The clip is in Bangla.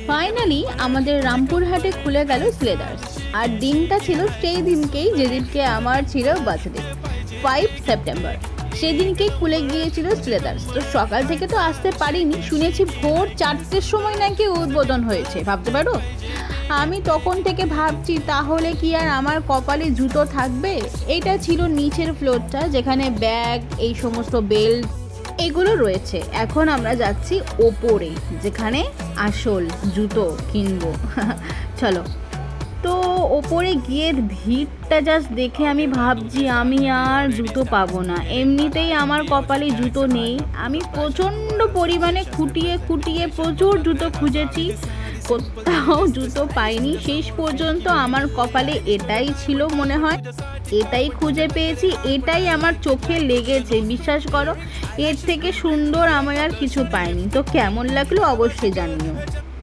ফাইনালি আমাদের রামপুরহাটে খুলে গেল স্লেদার্স। আর দিনটা ছিল সেই দিনকেই যেদিনকে আমার ছিল বার্থডে, 5 সেপ্টেম্বর। সেদিনকেই খুলে গিয়েছিল স্লেদার্স। তো সকাল থেকে তো আসতে পারিনি, শুনেছি ভোর 4টের সময় নাকি উদ্বোধন হয়েছে, ভাবতে পারো। আমি তখন থেকে ভাবছি তাহলে কি আর আমার কপালে জুতো থাকবে। এইটা ছিল নিচের ফ্লোরটা, যেখানে ব্যাগ, এই সমস্ত বেল্ট এগুলো রয়েছে। এখন আমরা যাচ্ছি ওপরে, যেখানে আসল জুতো কিনবো। চলো। তো ওপরে গিয়ে ভিড়টা জাস্ট দেখে আমি ভাবছি আমি আর জুতো পাবো না। এমনিতেই আমার কপালে জুতো নেই। আমি প্রচণ্ড পরিমাণে খুঁটিয়ে খুঁটিয়ে প্রচুর জুতো খুঁজেছি, কোথাও জুতো পাইনি। শেষ পর্যন্ত আমার কপালে এটাই ছিল মনে হয়, এটাই খুঁজে পেয়েছি, এটাই আমার চোখে লেগেছে। বিশ্বাস করো, এর থেকে সুন্দর আমি আর কিছু পাইনি। তো কেমন লাগলো অবশ্যই জানিও।